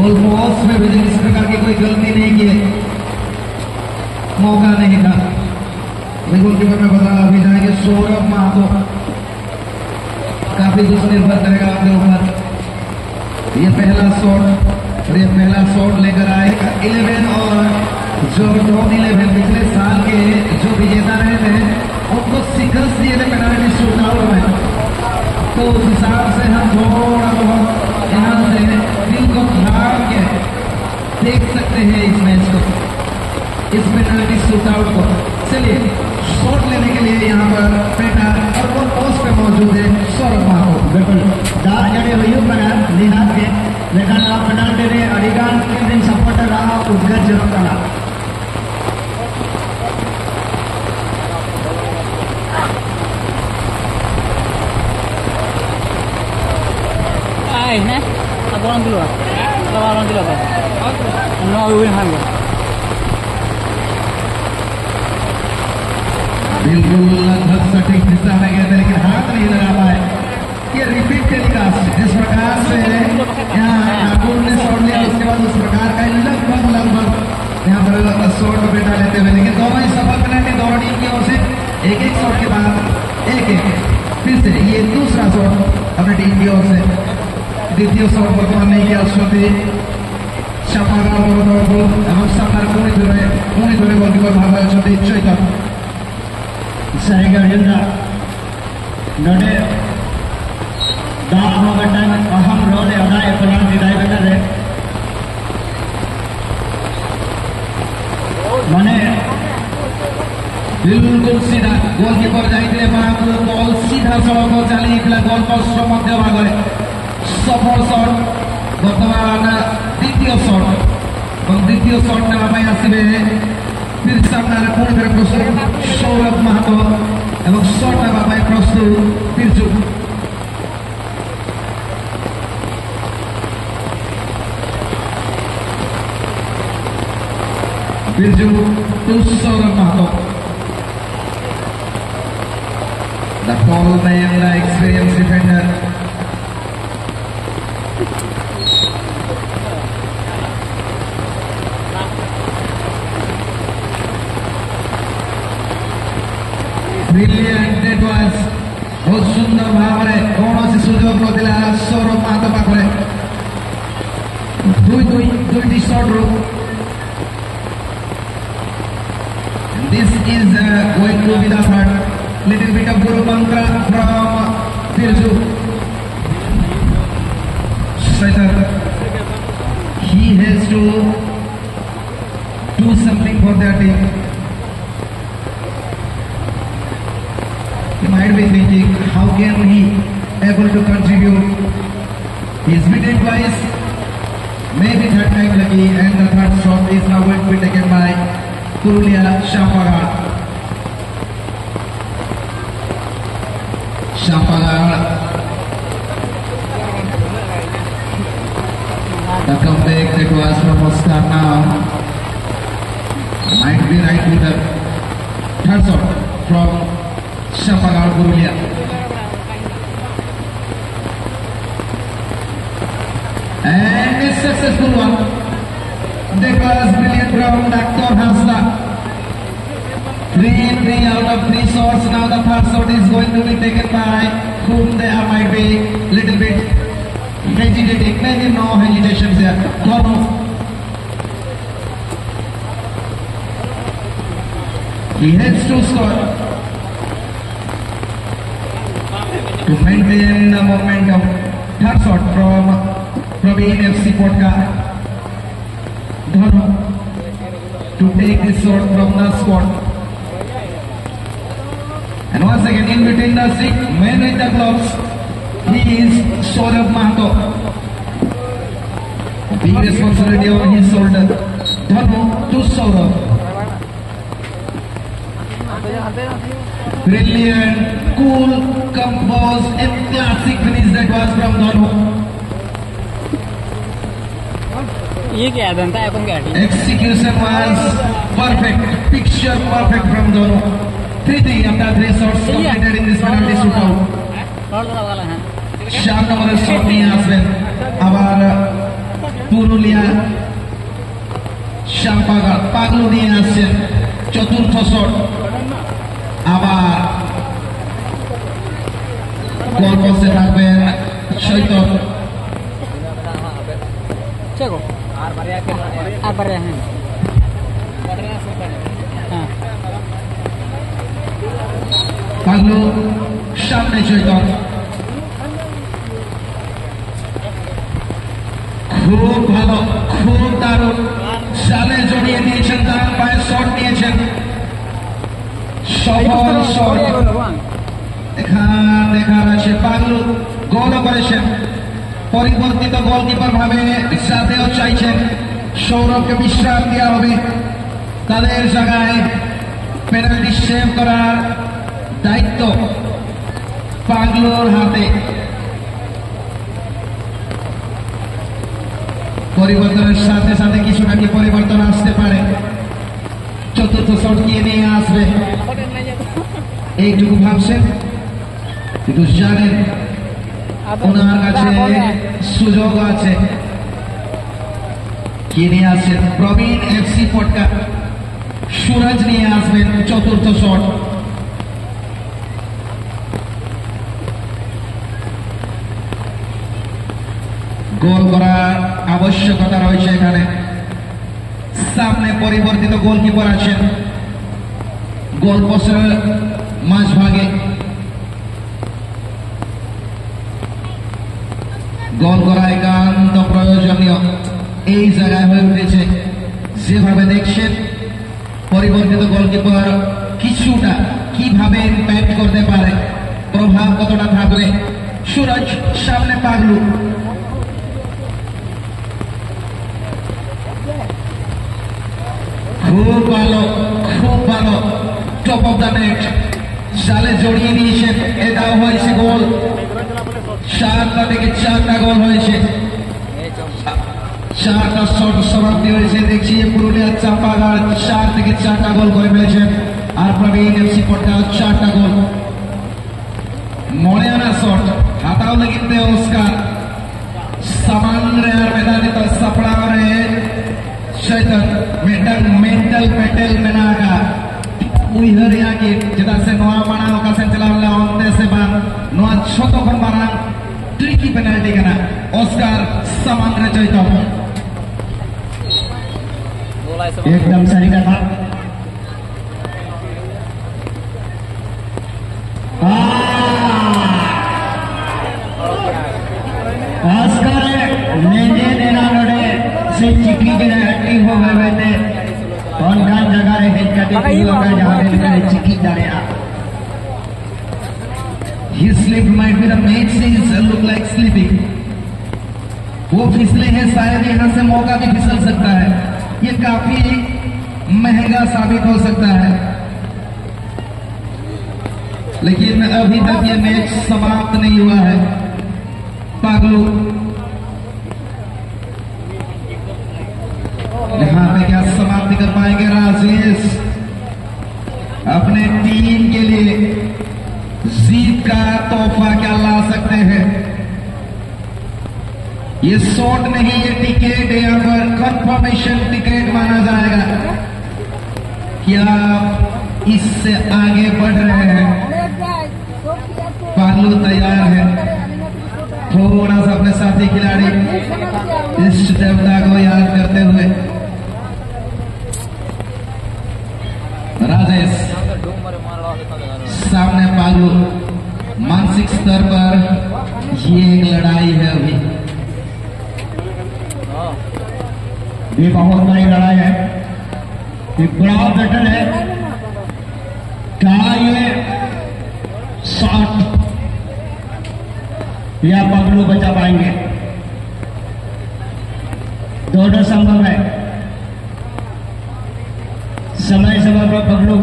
Goal post में भी इस प्रकार की कोई गलती नहीं की, मौका नहीं था। गोलकीपर में बता अभी जाएंगे सौरभ महातो, काफी कुछ निर्भर करेगा आपके ऊपर। ये पहला शॉट और ये पहला शॉट लेकर आएगा 11 और जो टॉप 11 पिछले साल के जो विजेता रहे थे उनको सिकल्स दिए थे पेनाल्टी शूट आउट में, तो उस हिसाब से हम थोड़ा बहुत यहाँ से दिल को झाड़ के देख सकते हैं इस मैच को, इस पेनाल्टी शूट आउट को। चलिए शॉट लेने के लिए यहाँ पर पेटा और गोल पोस्ट पे मौजूद है सौरभ महातो। बिल्कुल दार जड़े हुई पर लिहाज के लेकिन आप पेनाल्टी रे अधिकांश दिन सपोर्टर रहा उद्गत जरूर करा। Ay, nah, apa orang dulu? Apa orang dulu apa? No, we will hang. बिल्कुल लगभग सटीक दिशा में गए थे लेकिन हाथ नहीं लगा पाए। ये रिपीट टेलीकास्ट जिस प्रकार से यहाँ ठाकुर ने शॉट लिया उसके बाद उस प्रकार का लगभग यहाँ पर शॉट बेटा लेते हुए, लेकिन दोनों ही सफल पेनाल्टी दोनों टीम की ओर से एक शॉट के बाद एक फिर से ये दूसरा शॉट अपनी टीम की ओर से। द्वितीय शॉट वर्तमान नहीं किया अश्वती शापागार এবং সামনের কোণে ধরে গোলকিপার ভালো Aswathy Chaitanya Sehingga Hendra Node Dak Mogatan Aham Rode Adai Penalti Divender है माने बिल्कुल सीधा गोलकीपर जाइए बॉल सीधा सड़क चली गोल पोस्ट मध्य भाग में सफल शॉट बर्तमान द्वितीय शॉट नामाई आसबे फिर सामने पुणी थे प्रस्तुत सौरभ महातो और शॉट नामाई प्रस्तुत Firju. Firju to Saurabh Mahato, the tall man, the experienced defender. Brilliant that was, बहुत सुंदर भाव में कौन सी सुजोग नो दिला सौरभ महातो पाखरे दुई शॉट रो। This is going to be the third little bit of Guru Mantra from Firju. He has to do something for their team. He might be thinking, how can he able to contribute? He is beaten twice, maybe third time lucky, and the third shot is now going to be taken by Purulia Shampagar. The comeback that was from Oscar now might be right with the third shot from Shampagar Purulia. And a successful one. That was brilliant from Dr. Hasla. 3 out of 3 shots. Now the first shot is going to be taken by whom they might be little bit hesitating. Maybe no hesitations there. Dhonu. He has to score to maintain the momentum. Third shot from Praveen FC Kotka. Dhonu to take this shot from the spot. And once again in between the stick, man with the gloves, he is Saurabh Mahato. Big responsibility on his shoulder. Dhonu to Saurabh. Brilliant, cool, composed and classic finish that was from Dhonu. Execution was perfect, picture perfect from Dhonu. 3-3 after 3 shots completed in this penalty shootout. Sharp number of shot niye asben. Abar Purulia শ্যামপাগড় পাগলু নিয়ে আসছেন চতুর্থ shot. আবার গোল পোস্টে থাকবেন চৈতন। चलो आप बढ़िया हैं हाँ পাগলু সামনে চৈতন। খুব ভালো, খুব দারুণ, সালে জড়িয়ে দিয়েছেন, তার পায়ে শট নিয়েছেন, সফল শট। এখানে দেখার আছে পাগলু গোলও করেছেন। পরিবর্তিত গোলকিপার ভাবে বিশ্রামেও চাইছেন, সৌরভকে বিশ্রাম দেওয়া হবে। তাদের জায়গায় পেনাল্টি সেভ করার দায়িত্ব পাগলুর হাতে। পরিবর্তনের সাথে সাথে কিছু নাকি পরিবর্তন আসতে পারে। চতুর্থ শট কে নিয়ে আসবে এইটুকু ভাবছেন, কিন্তু জানেন ওনার কাছে সুযোগ আছে। কে নিয়ে আসছেন? প্রবীণ এফসি পটকা সুরজ নিয়ে আসবেন চতুর্থ শট। গোল করার আবশ্যকতা রয়েছে এখানে। সামনে পরিবর্তিত গোলকিপার আছেন, গোল পোস্টের মাঝভাগে। গোল করা একান্ত প্রয়োজনীয় এই জায়গায় হয়ে উঠেছে। যেভাবে দেখছেন পরিবর্তিত গোলকিপার কিছুটা কিভাবে ইম্প্যাক্ট করতে পারে, প্রভাব কতটা থাকবে। সুরজ সামনে পাগলু, খুব ভালো, খুব ভালো, টপ অফ দ্য নেট, সালে জড়িয়ে দিয়েছেন। এটাও হয়েছে গোল। 4টা থেকে 4টা গোল হয়েছে, 4টা শট সমাপ্তি হয়েছে। দেখছি পুরুলিয়া চাম্পাগাড় 4 থেকে 4টা গোল করে ফেলেছেন, আর প্রবীণ এফসি পটকা 4টা গোল। মনে আনা শট हाथाव लगते उसकार सामान्य मैदान तो सपड़ा चैतन मेटल मेंटल पेटल मेनागा उइहर याकी जेदा से नोआ माना का से चलावला onte से बार नोआ छोटो खन मारा ट्रिकी पेनल्टी कना ऑस्कार सामान्य चैतन एकदम सही कथा ऑस्कर नेजे देना लड़े से चिकी के हट्टी हो गए थे कौन कौन जगह रे हेड कटे होगा जहां पे चिकी डालेगा His slip might be the mate says look like sleeping. वो फिसले हैं शायद यहाँ से मौका भी फिसल सकता है, ये काफी महंगा साबित हो सकता है। लेकिन अभी तक ये मैच समाप्त नहीं हुआ है। पागलू यहाँ पे क्या समाप्ति कर पाएंगे राजेश? अपने टीम के लिए जीत का तोहफा क्या ला सकते हैं? ये शॉट नहीं, ये टिकट यहाँ पर कंफर्मेशन टिकट माना जाएगा। क्या आप इससे आगे बढ़ रहे हैं? पागलू तैयार है, थोड़ा सा अपने साथी खिलाड़ी इस देवता को याद करते हुए। राजेश सामने पागलू, मानसिक स्तर पर ये एक लड़ाई है। अभी ये बहुत बड़ी लड़ाई है, एक बड़ा बैटल है। क्या ये शॉट या पगलू बचा पाएंगे? दोनों संभव है। समय समय पर पगलू